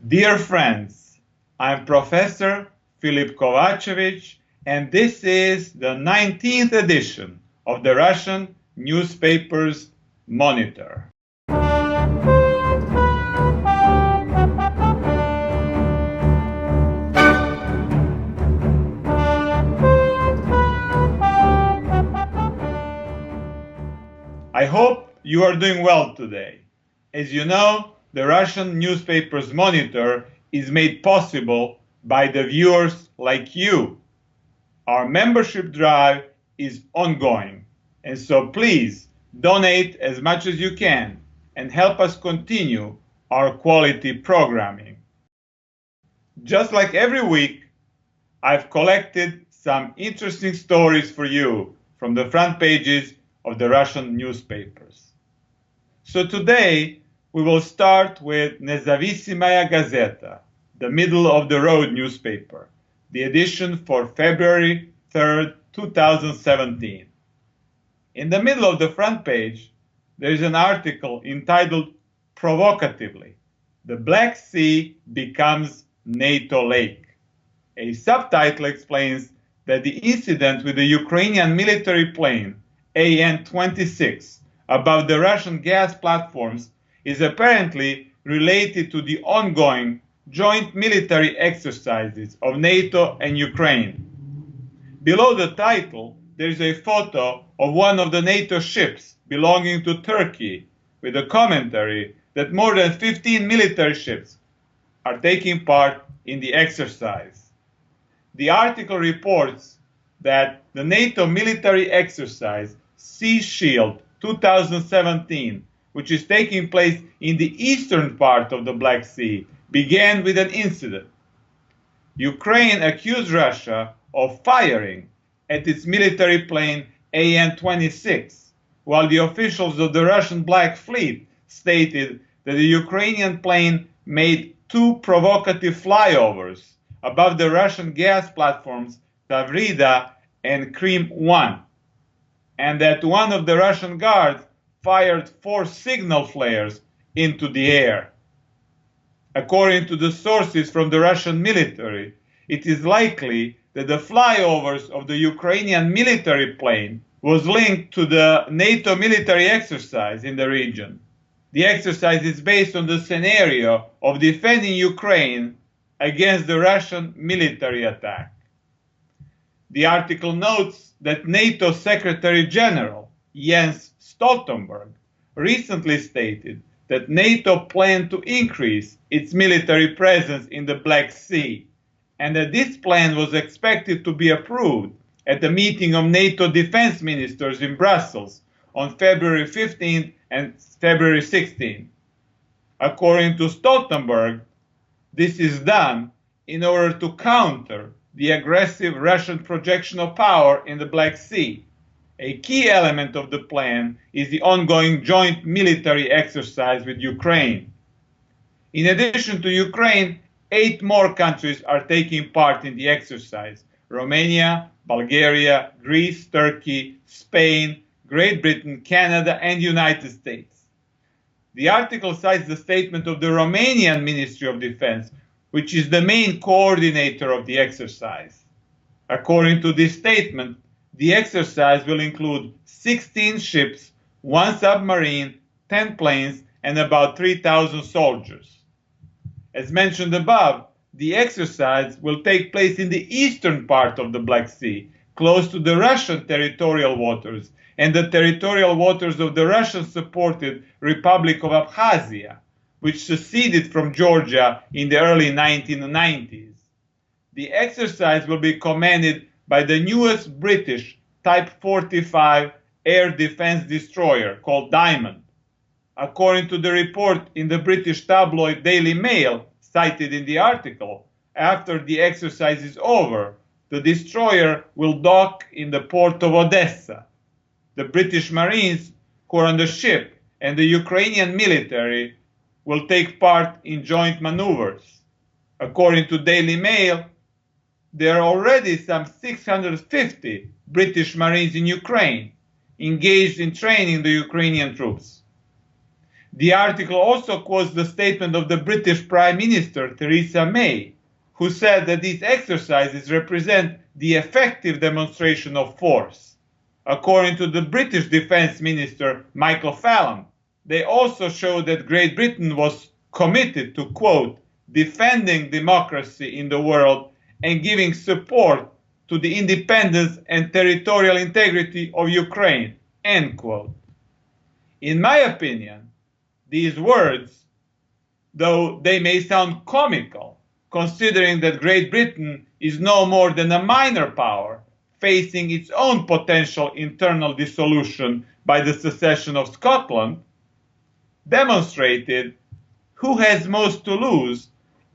Dear friends, I'm Professor Filip Kovacevic, and this is the 19th edition of the Russian newspaper's Monitor. I hope you are doing well today. As you know, the Russian newspaper's Monitor is made possible by the viewers like you. Our membership drive is ongoing, and so please donate as much as you can and help us continue our quality programming. Just like every week, I've collected some interesting stories for you from the front pages of the Russian newspapers. So today, we will start with Nezavisimaya Gazeta, the middle-of-the-road newspaper, the edition for February 3rd, 2017. In the middle of the front page, there is an article entitled provocatively, "The Black Sea Becomes NATO Lake." A subtitle explains that the incident with the Ukrainian military plane AN-26 above the Russian gas platforms is apparently related to the ongoing joint military exercises of NATO and Ukraine. Below the title, there is a photo of one of the NATO ships belonging to Turkey with a commentary that more than 15 military ships are taking part in the exercise. The article reports that the NATO military exercise Sea Shield 2017, which is taking place in the eastern part of the Black Sea, began with an incident. Ukraine accused Russia of firing at its military plane AN-26, while the officials of the Russian Black Fleet stated that the Ukrainian plane made two provocative flyovers above the Russian gas platforms Tavrida and Krim 1, and that one of the Russian guards fired 4 signal flares into the air. According to the sources from the Russian military, it is likely that the flyovers of the Ukrainian military plane was linked to the NATO military exercise in the region. The exercise is based on the scenario of defending Ukraine against the Russian military attack. The article notes that NATO Secretary General Jens Stoltenberg recently stated that NATO planned to increase its military presence in the Black Sea, and that this plan was expected to be approved at the meeting of NATO defense ministers in Brussels on February 15th and February 16th. According to Stoltenberg, this is done in order to counter the aggressive Russian projection of power in the Black Sea. A key element of the plan is the ongoing joint military exercise with Ukraine. In addition to Ukraine, 8 more countries are taking part in the exercise: Romania, Bulgaria, Greece, Turkey, Spain, Great Britain, Canada, and United States. The article cites the statement of the Romanian Ministry of Defense, which is the main coordinator of the exercise. According to this statement, the exercise will include 16 ships, 1 submarine, 10 planes, and about 3,000 soldiers. As mentioned above, the exercise will take place in the eastern part of the Black Sea, close to the Russian territorial waters and the territorial waters of the Russian-supported Republic of Abkhazia, which seceded from Georgia in the early 1990s. The exercise will be commanded by the newest British Type 45 air defense destroyer called Diamond. According to the report in the British tabloid Daily Mail, cited in the article, after the exercise is over, the destroyer will dock in the port of Odessa. The British Marines who are on the ship and the Ukrainian military will take part in joint maneuvers. According to Daily Mail, there are already some 650 British Marines in Ukraine engaged in training the Ukrainian troops. The article also quotes the statement of the British Prime Minister Theresa May, who said that these exercises represent the effective demonstration of force. According to the British Defence Minister Michael Fallon, they also show that Great Britain was committed to, quote, defending democracy in the world and giving support to the independence and territorial integrity of Ukraine, end quote. In my opinion, these words, though they may sound comical, considering that Great Britain is no more than a minor power facing its own potential internal dissolution by the secession of Scotland, demonstrated who has most to lose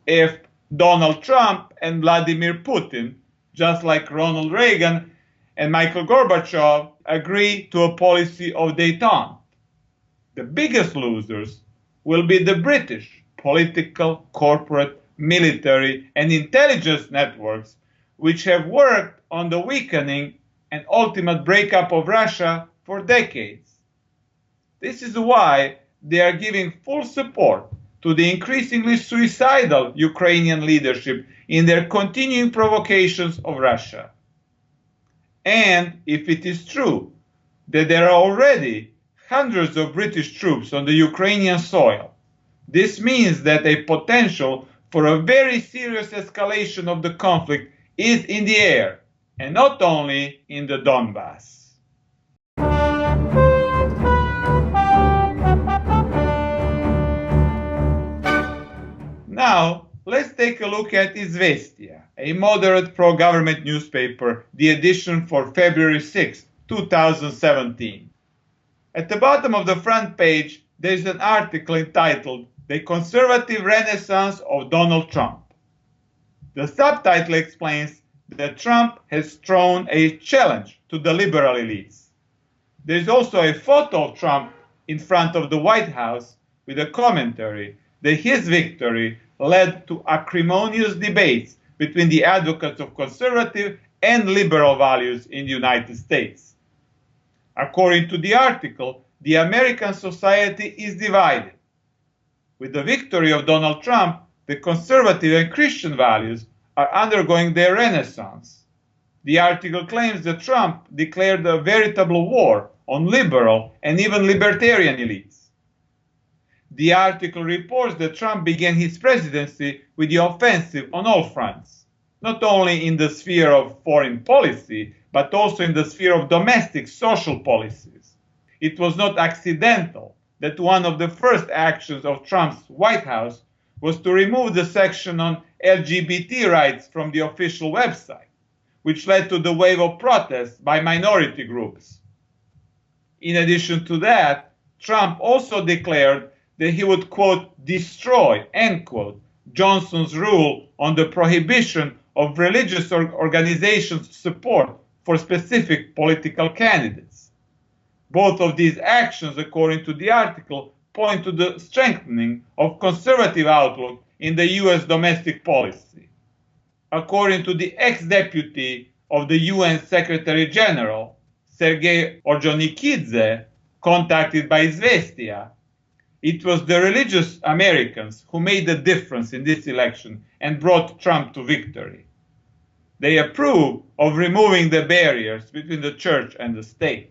if Donald Trump and Vladimir Putin, just like Ronald Reagan and Mikhail Gorbachev, agree to a policy of détente. The biggest losers will be the British political, corporate, military, and intelligence networks, which have worked on the weakening and ultimate breakup of Russia for decades. This is why they are giving full support to the increasingly suicidal Ukrainian leadership in their continuing provocations of Russia. And if it is true that there are already hundreds of British troops on the Ukrainian soil, this means that a potential for a very serious escalation of the conflict is in the air, and not only in the Donbass. Now, let's take a look at Izvestia, a moderate pro-government newspaper, the edition for February 6, 2017. At the bottom of the front page, there is an article entitled The Conservative Renaissance of Donald Trump. The subtitle explains that Trump has thrown a challenge to the liberal elites. There is also a photo of Trump in front of the White House with a commentary that his victory led to acrimonious debates between the advocates of conservative and liberal values in the United States. According to the article, the American society is divided. With the victory of Donald Trump, the conservative and Christian values are undergoing their renaissance. The article claims that Trump declared a veritable war on liberal and even libertarian elites. The article reports that Trump began his presidency with the offensive on all fronts, not only in the sphere of foreign policy, but also in the sphere of domestic social policies. It was not accidental that one of the first actions of Trump's White House was to remove the section on LGBT rights from the official website, which led to the wave of protests by minority groups. In addition to that, Trump also declared that he would, quote, destroy, end quote, Johnson's rule on the prohibition of religious organizations' support for specific political candidates. Both of these actions, according to the article, point to the strengthening of conservative outlook in the U.S. domestic policy. According to the ex-deputy of the UN Secretary General, Sergei Orjonikidze, contacted by Izvestia, it was the religious Americans who made the difference in this election and brought Trump to victory. They approve of removing the barriers between the church and the state.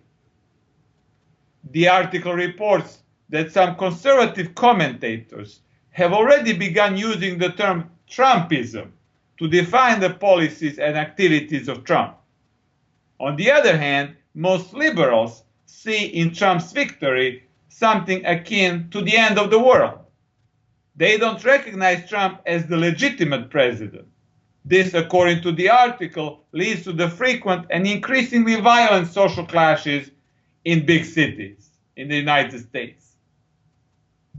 The article reports that some conservative commentators have already begun using the term Trumpism to define the policies and activities of Trump. On the other hand, most liberals see in Trump's victory something akin to the end of the world. They don't recognize Trump as the legitimate president. This, according to the article, leads to the frequent and increasingly violent social clashes in big cities in the United States.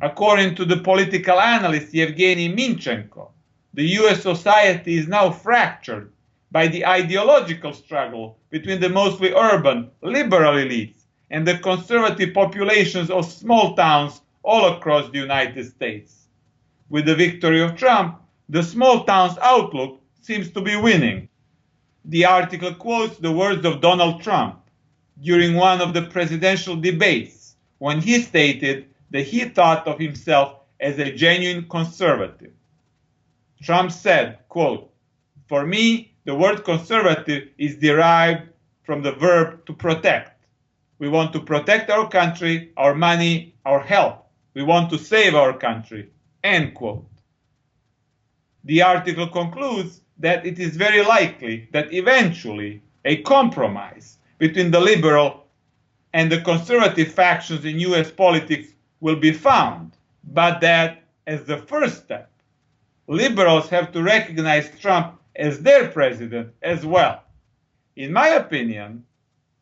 According to the political analyst Yevgeny Minchenko, the US society is now fractured by the ideological struggle between the mostly urban, liberal elites and the conservative populations of small towns all across the United States. With the victory of Trump, the small towns outlook seems to be winning. The article quotes the words of Donald Trump during one of the presidential debates when he stated that he thought of himself as a genuine conservative. Trump said, quote, "For me, the word conservative is derived from the verb to protect. We want to protect our country, our money, our health. We want to save our country," end quote. The article concludes that it is very likely that eventually a compromise between the liberal and the conservative factions in US politics will be found, but that, as the first step, liberals have to recognize Trump as their president as well. In my opinion,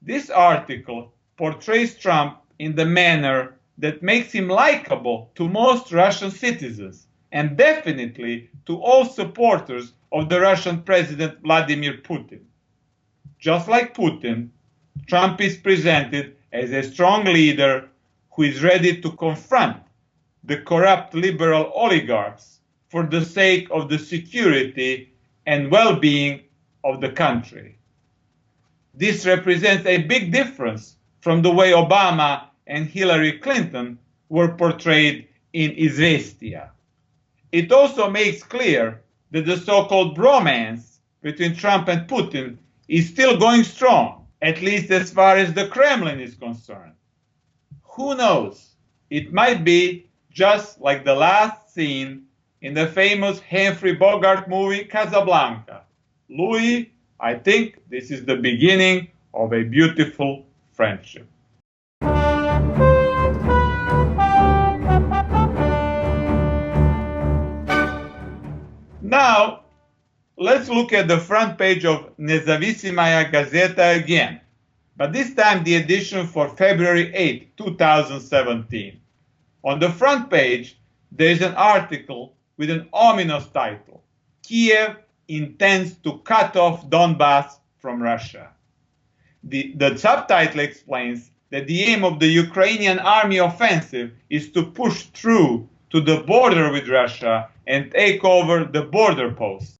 this article portrays Trump in the manner that makes him likable to most Russian citizens, and definitely to all supporters of the Russian President Vladimir Putin. Just like Putin, Trump is presented as a strong leader who is ready to confront the corrupt liberal oligarchs for the sake of the security and well-being of the country. This represents a big difference from the way Obama and Hillary Clinton were portrayed in Izvestia. It also makes clear that the so-called bromance between Trump and Putin is still going strong, at least as far as the Kremlin is concerned. Who knows? It might be just like the last scene in the famous Humphrey Bogart movie Casablanca. Louis, I think this is the beginning of a beautiful friendship. Now, let's look at the front page of Nezavisimaya Gazeta again, but this time the edition for February 8, 2017. On the front page, there is an article with an ominous title: Kiev intends to cut off Donbass from Russia. The subtitle explains that the aim of the Ukrainian army offensive is to push through to the border with Russia and take over the border posts.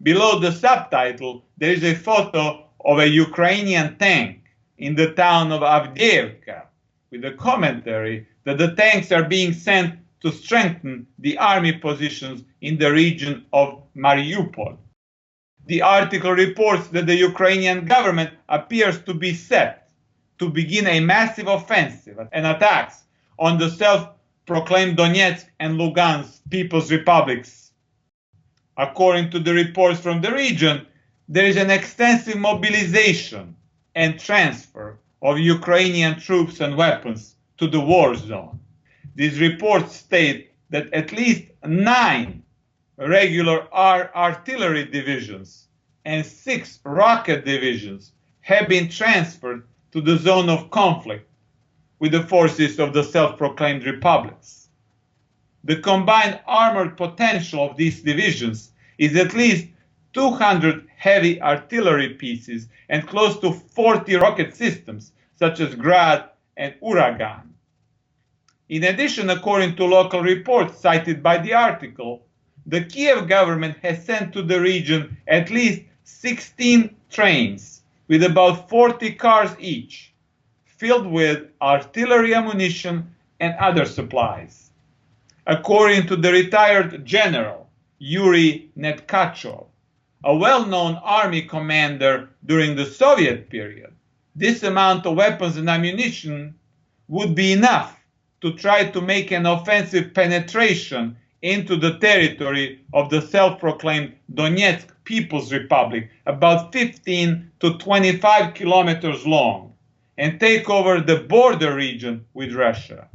Below the subtitle, there is a photo of a Ukrainian tank in the town of Avdiivka, with a commentary that the tanks are being sent to strengthen the army positions in the region of Mariupol. The article reports that the Ukrainian government appears to be set to begin a massive offensive and attacks on the self-proclaimed Donetsk and Lugansk People's Republics. According to the reports from the region, there is an extensive mobilization and transfer of Ukrainian troops and weapons to the war zone. These reports state that at least 9 regular artillery divisions and 6 rocket divisions have been transferred to the zone of conflict with the forces of the self-proclaimed republics. The combined armored potential of these divisions is at least 200 heavy artillery pieces and close to 40 rocket systems, such as Grad and Uragan. In addition, according to local reports cited by the article, the Kiev government has sent to the region at least 16 trains with about 40 cars each, filled with artillery ammunition and other supplies. According to the retired general Yuri Netkachov, a well-known army commander during the Soviet period, this amount of weapons and ammunition would be enough to try to make an offensive penetration into the territory of the self-proclaimed Donetsk People's Republic, about 15 to 25 kilometers long, and take over the border region with Russia.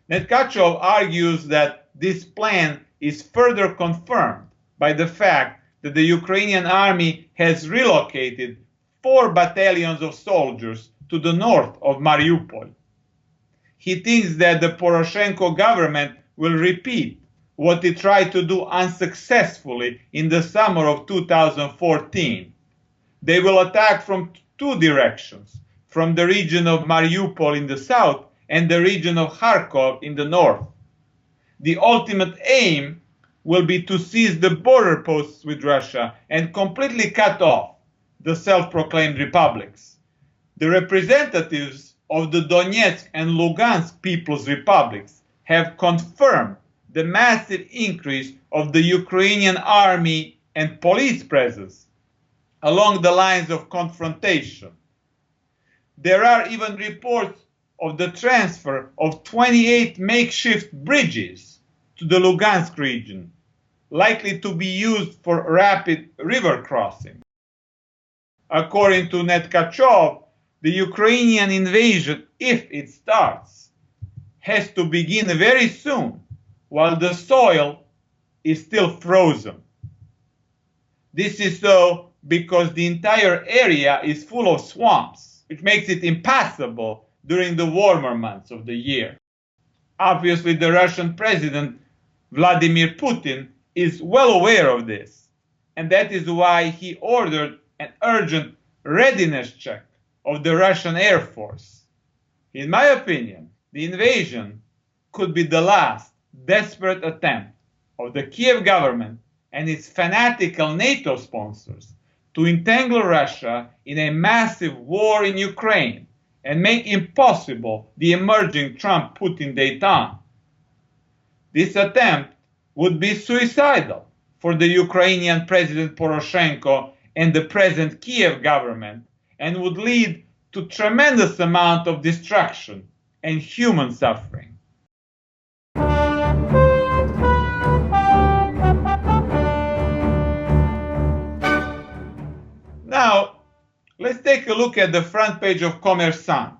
Netkachov argues that this plan is further confirmed by the fact that the Ukrainian army has relocated 4 battalions of soldiers to the north of Mariupol. He thinks that the Poroshenko government will repeat what it tried to do unsuccessfully in the summer of 2014. They will attack from 2 directions, from the region of Mariupol in the south and the region of Kharkov in the north. The ultimate aim will be to seize the border posts with Russia and completely cut off the self-proclaimed republics. The representatives of the Donetsk and Lugansk People's Republics have confirmed the massive increase of the Ukrainian army and police presence along the lines of confrontation. There are even reports of the transfer of 28 makeshift bridges to the Lugansk region, likely to be used for rapid river crossing. According to Netkachov, the Ukrainian invasion, if it starts, has to begin very soon, while the soil is still frozen. This is so because the entire area is full of swamps, which makes it impassable during the warmer months of the year. Obviously, the Russian President Vladimir Putin is well aware of this, and that is why he ordered an urgent readiness check of the Russian Air Force. In my opinion, the invasion could be the last desperate attempt of the Kiev government and its fanatical NATO sponsors to entangle Russia in a massive war in Ukraine and make impossible the emerging Trump-Putin détente. This attempt would be suicidal for the Ukrainian President Poroshenko and the present Kiev government, and would lead to tremendous amount of destruction and human suffering. Now, let's take a look at the front page of Kommersant,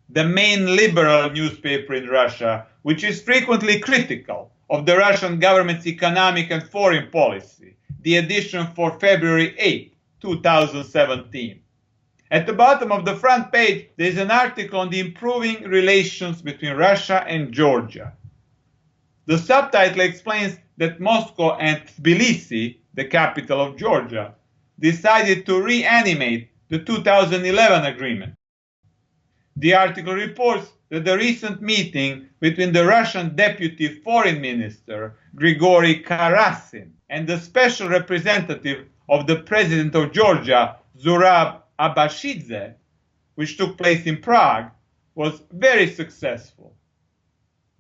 the main liberal newspaper in Russia, which is frequently critical of the Russian government's economic and foreign policy, the edition for February 8, 2017. At the bottom of the front page, there is an article on the improving relations between Russia and Georgia. The subtitle explains that Moscow and Tbilisi, the capital of Georgia, decided to reanimate the 2011 agreement. The article reports that the recent meeting between the Russian Deputy Foreign Minister Grigory Karasin and the special representative of the President of Georgia, Zurab Abashidze, which took place in Prague, was very successful.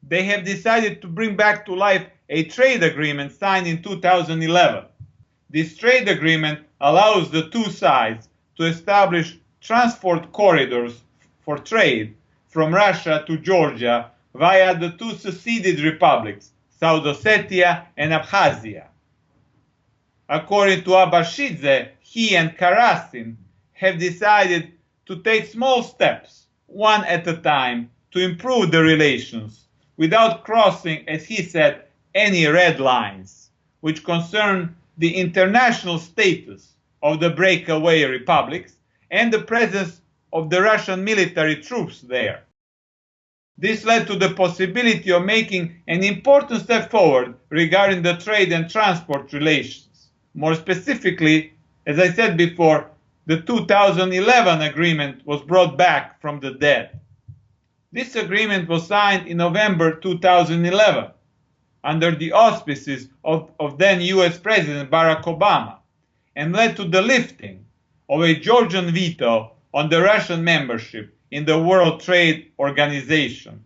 They have decided to bring back to life a trade agreement signed in 2011. This trade agreement allows the two sides to establish transport corridors for trade from Russia to Georgia via the two seceded republics, South Ossetia and Abkhazia. According to Abashidze, he and Karasin have decided to take small steps, one at a time, to improve the relations without crossing, as he said, any red lines, which concern the international status of the breakaway republics and the presence of the Russian military troops there. This led to the possibility of making an important step forward regarding the trade and transport relations. More specifically, as I said before, the 2011 agreement was brought back from the dead. This agreement was signed in November 2011 under the auspices of then US President Barack Obama and led to the lifting of a Georgian veto on the Russian membership in the World Trade Organization.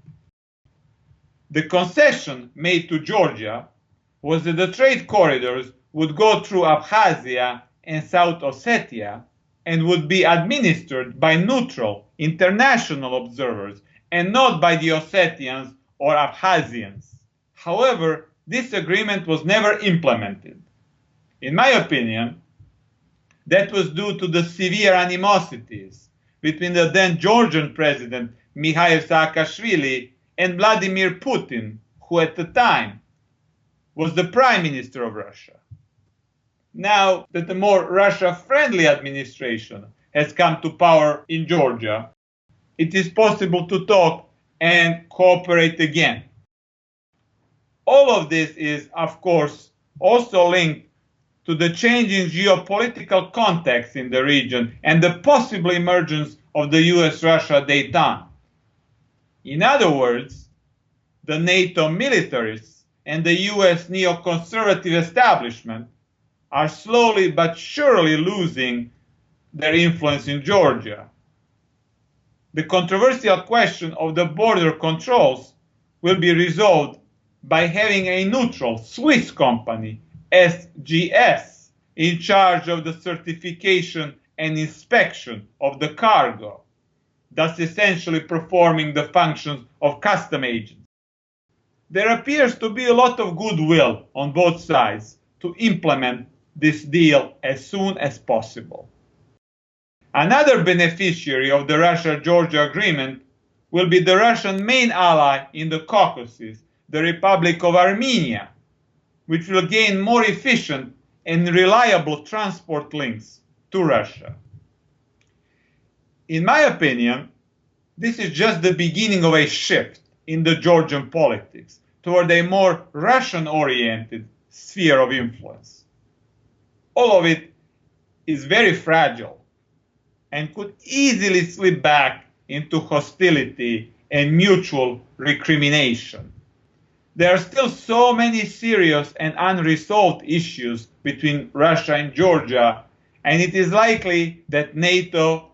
The concession made to Georgia was that the trade corridors would go through Abkhazia and South Ossetia and would be administered by neutral international observers and not by the Ossetians or Abkhazians. However, this agreement was never implemented. In my opinion, that was due to the severe animosities between the then Georgian president Mikhail Saakashvili and Vladimir Putin, who at the time was the prime minister of Russia. Now that the more Russia-friendly administration has come to power in Georgia, it is possible to talk and cooperate again. All of this is, of course, also linked to the changing geopolitical context in the region and the possible emergence of the US-Russia détente. In other words, the NATO militarists and the US neoconservative establishment are slowly but surely losing their influence in Georgia. the controversial question of the border controls will be resolved by having a neutral Swiss company, SGS, in charge of the certification and inspection of the cargo, thus essentially performing the functions of custom agents. There appears to be a lot of goodwill on both sides to implement this deal as soon as possible. Another beneficiary of the Russia-Georgia agreement will be the Russian main ally in the Caucasus, the Republic of Armenia, which will gain more efficient and reliable transport links to Russia. In my opinion, this is just the beginning of a shift in the Georgian politics toward a more Russian-oriented sphere of influence. All of it is very fragile and could easily slip back into hostility and mutual recrimination. There are still so many serious and unresolved issues between Russia and Georgia, and it is likely that NATO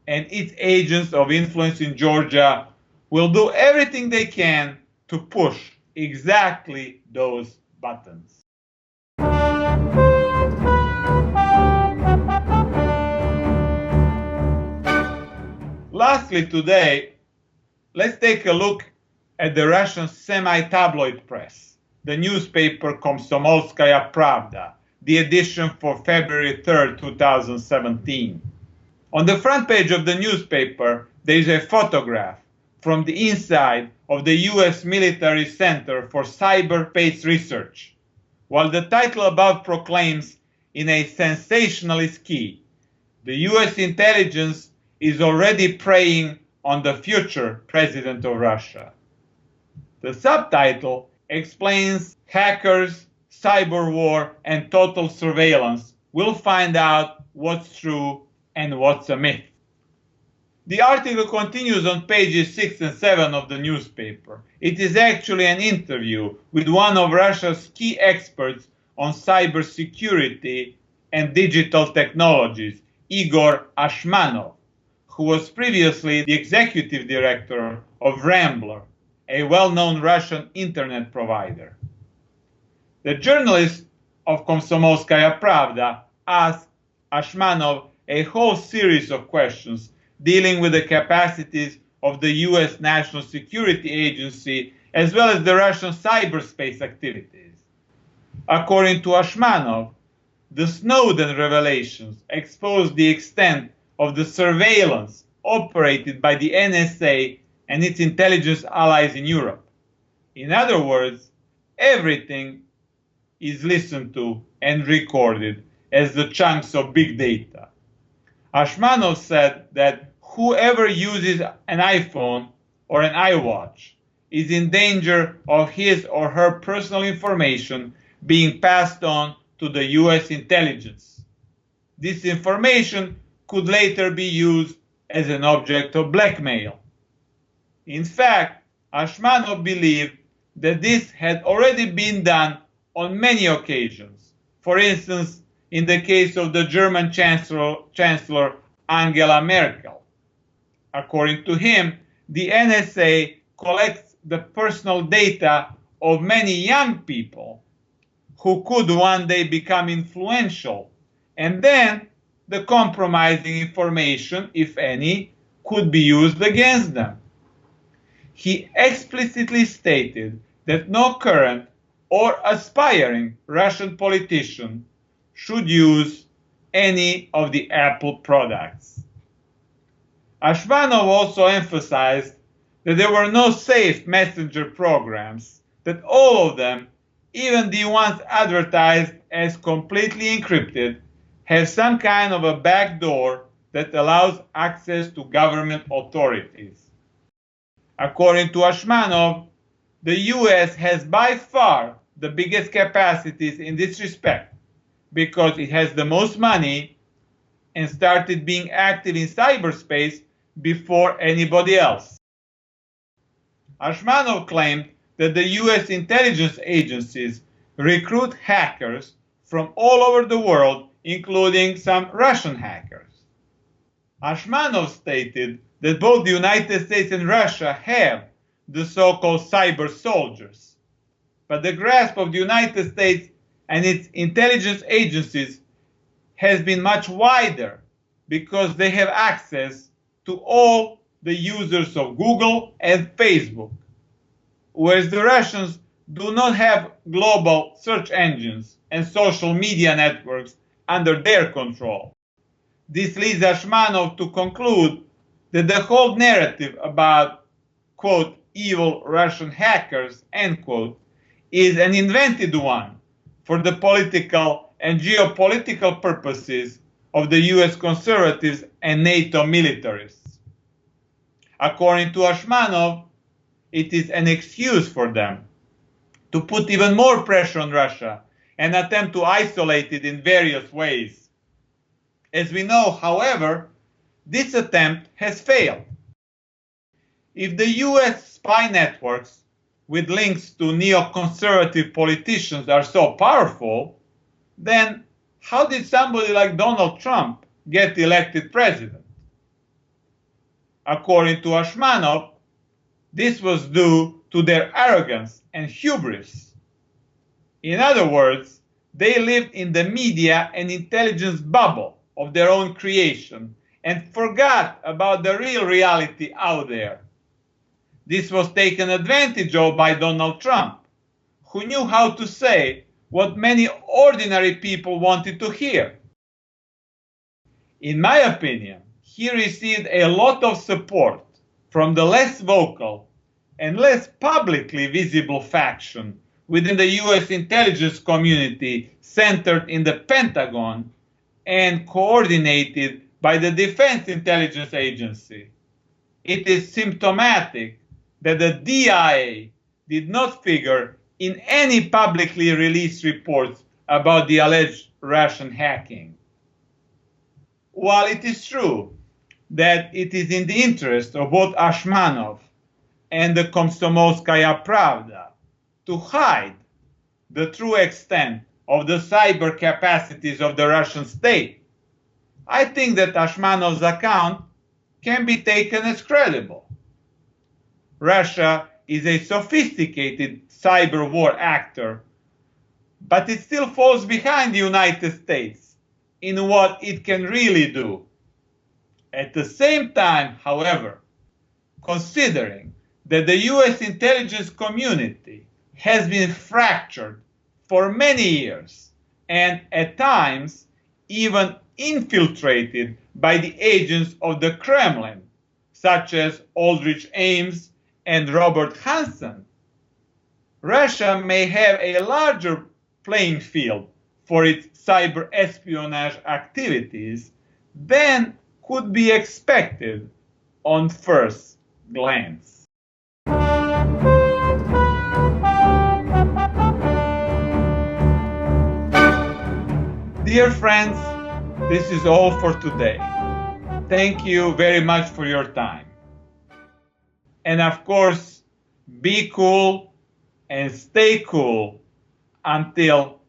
and its agents of influence in Georgia will do everything they can to push exactly those buttons. Lastly today, let's take a look at the Russian semi-tabloid press, the newspaper Komsomolskaya Pravda, the edition for February 3rd, 2017. On the front page of the newspaper, there is a photograph from the inside of the US Military Center for Cyberspace Research, while the title above proclaims in a sensationalist key, the US intelligence is already preying on the future president of Russia. The subtitle explains hackers, cyber war, and total surveillance will find out what's true and what's a myth. The article continues on pages 6 and 7 of the newspaper. It is actually an interview with one of Russia's key experts on cybersecurity and digital technologies, Igor Ashmanov, who was previously the executive director of Rambler, a well-known Russian internet provider. The journalist of Komsomolskaya Pravda asked Ashmanov a whole series of questions dealing with the capacities of the US National Security Agency as well as the Russian cyberspace activities. According to Ashmanov, the Snowden revelations exposed the extent of the surveillance operated by the NSA and its intelligence allies in Europe. In other words, everything is listened to and recorded as the chunks of big data. Ashmanov said that whoever uses an iPhone or an iWatch is in danger of his or her personal information being passed on to the US intelligence. This information could later be used as an object of blackmail. In fact, Ashmanov believed that this had already been done on many occasions. For instance, in the case of the German Chancellor Angela Merkel. According to him, the NSA collects the personal data of many young people who could one day become influential, and then the compromising information, if any, could be used against them. He explicitly stated that no current or aspiring Russian politician should use any of the Apple products. Ashmanov also emphasized that there were no safe messenger programs, that all of them, even the ones advertised as completely encrypted, have some kind of a backdoor that allows access to government authorities. According to Ashmanov, the US has by far the biggest capacities in this respect because it has the most money and started being active in cyberspace before anybody else. Ashmanov claimed that the US intelligence agencies recruit hackers from all over the world, including some Russian hackers. Ashmanov stated that both the United States and Russia have the so-called cyber soldiers. But the grasp of the United States and its intelligence agencies has been much wider because they have access to all the users of Google and Facebook, whereas the Russians do not have global search engines and social media networks under their control. This leads Ashmanov to conclude that the whole narrative about, quote, evil Russian hackers, end quote, is an invented one for the political and geopolitical purposes of the US conservatives and NATO militarists. According to Ashmanov, it is an excuse for them to put even more pressure on Russia and attempt to isolate it in various ways. As we know, however, this attempt has failed. If the US spy networks with links to neoconservative politicians are so powerful, then how did somebody like Donald Trump get elected president? According to Ashmanov, this was due to their arrogance and hubris. In other words, they lived in the media and intelligence bubble of their own creation and forgot about the real reality out there. This was taken advantage of by Donald Trump, who knew how to say what many ordinary people wanted to hear. In my opinion, he received a lot of support from the less vocal and less publicly visible faction within the US intelligence community centered in the Pentagon and coordinated by the Defense Intelligence Agency. It is symptomatic that the DIA did not figure in any publicly released reports about the alleged Russian hacking. While it is true that it is in the interest of both Ashmanov and the Komsomolskaya Pravda to hide the true extent of the cyber capacities of the Russian state, I think that Ashmanov's account can be taken as credible. Russia is a sophisticated cyber war actor, but it still falls behind the United States in what it can really do. At the same time, however, considering that the US intelligence community has been fractured for many years and at times even infiltrated by the agents of the Kremlin, such as Aldrich Ames and Robert Hanssen, Russia may have a larger playing field for its cyber espionage activities than could be expected on first glance. Dear friends, this is all for today. Thank you very much for your time. And of course, be cool and stay cool until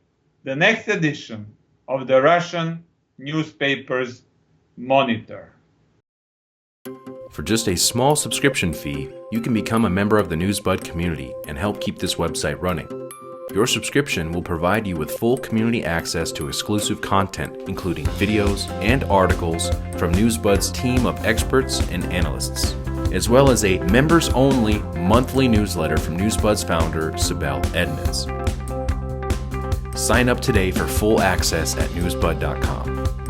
the next edition of the Russian newspaper's Monitor. For just a small subscription fee, you can become a member of the Newsbud community and help keep this website running. Your subscription will provide you with full community access to exclusive content, including videos and articles from Newsbud's team of experts and analysts, as well as a members-only monthly newsletter from Newsbud's founder, Sibel Edmonds. Sign up today for full access at newsbud.com.